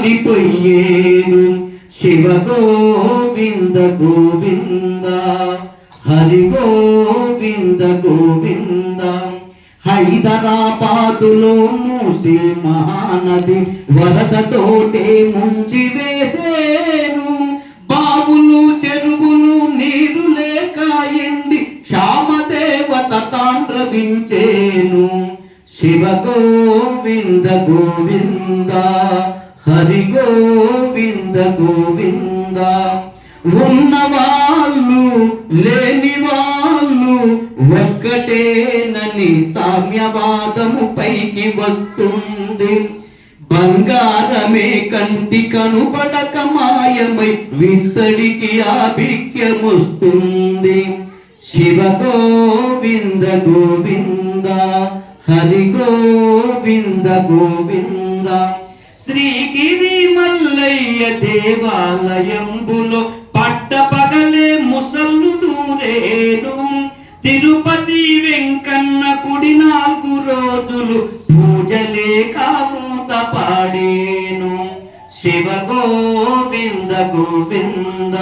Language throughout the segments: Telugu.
మారిపోయేను. శివ గోవింద గోవింద హరి గోవింద గోవింద. హైదరాబాదులో మూసీ మహానది వరదతోటే ముంచి వేసేను. బావులు చెరువులు నీరు లేక ఎండి క్షామదేవత తాండ్రవించేను. శివ గోవింద గోవింద హరి గోవింద గోవింద. ఉన్నవాళ్ళు లేని వాళ్ళు ఒక్కటేనని సామ్యవాదము పైకి వస్తుంది. బంగారమే కంటి కనుపడక మాయమై విత్తడికి ఆభిక్యమొస్తుంది. శివ గోవింద గోవింద హరి గోవింద గోవింద. శ్రీగిరి మల్లయ్య దేవాలయంబులో పట్టపగలే ముసళ్ళు దూరేను. తిరుపతి వెంకన్న గుడి 4 రోజులు పూజలే కామూత పాడేను. శివ గోవింద గోవింద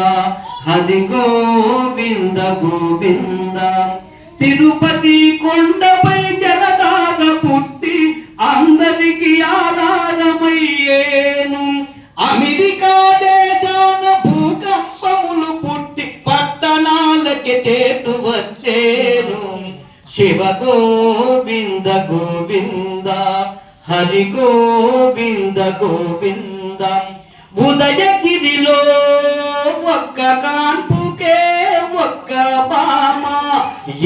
హరి గోవింద గోవింద. తిరుపతి కొండపై జలధార పుట్టి అందరికి ఆధారమయ్యేను. అమెరికా దేశాన భూకంపములు పుట్టి పట్టణాలకి చేటు వచ్చేను. శివ గోవింద గోవింద హరి గోవింద గోవింద. ఉదయగిరిలో ఒక్క కాన్పుకే ఒక్క బామ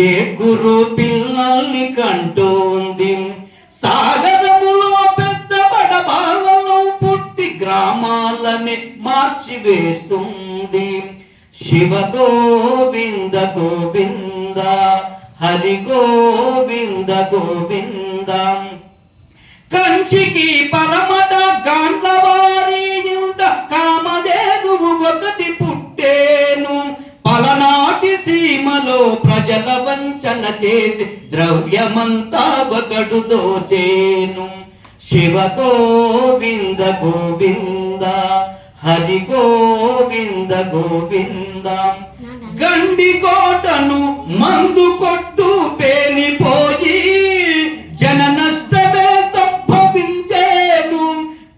ఏ గురు పిల్లల్ని కంటోంది. సాగరములో పెద్ద బడబాలలో పుట్టి గ్రామాలని మార్చివేస్తుంది. శివ గోవింద గోవింద హరి గోవింద గోవింద. కంచికి పరమట గాండ్లవారి ఇంట కామధేనువు ఒకటి పుట్టేను. పలనాటి సీమలో ప్రజల వంచన చేసి ద్రవ్యమంతా ఒకడు దోచేను. శివ గోవింద గోవింద హరి గోవింద గోవింద. గండికోటను మందు కొట్టు పేలిపోయి జన నష్టమే సంభవించేను.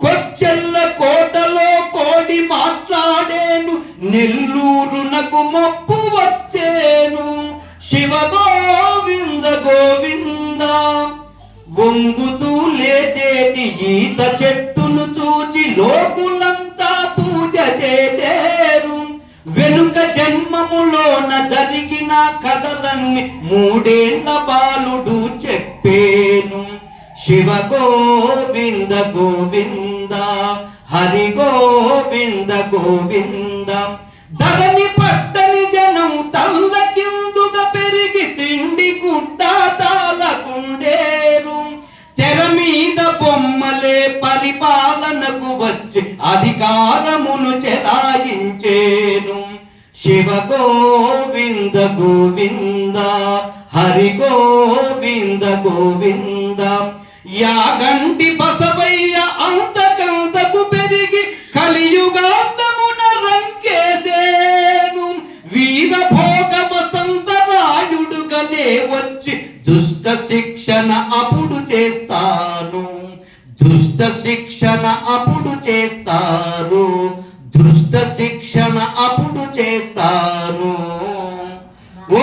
కొచ్చెల్ల కోటలో కోడి మాట్లాడేను. నెల్లూరునకు మొప్పు వచ్చేను. శివ గోవింద గోవింద. వంగుతూ లేచేటి ఈత చెట్టును చూచి లోకులంతా పూజ చేసేరు. వెనుక జన్మములోన జరిగిన కథలన్నీ 3 ఏళ్ల బాలుడు చెప్పేను. శివ గోవింద గోవింద హరి గోవింద గోవింద. ధరణి పట్టని జనం తల్లకిందుగా పెరిగి తిండి గుడ్డ చాలకుండేరు. తెర మీద బొమ్మలే పరిపాలనకు వచ్చి అధికారమును చెలాయించేను. శివ గోవింద గోవింద హరి గోవింద గోవింద. యాగంటి బసవయ్య అంతకంతకు పెరిగి కలియుగాంతమున రంకేసేను. వీర భోగ వసంతరాయుడుగానే వచ్చి దుష్ట శిక్షణ అప్పుడు చేస్తాను. దుష్ట శిక్షణ అప్పుడు చేస్తాను. దుష్ట శిక్షణ అప్పుడు చేస్తాను. ఓ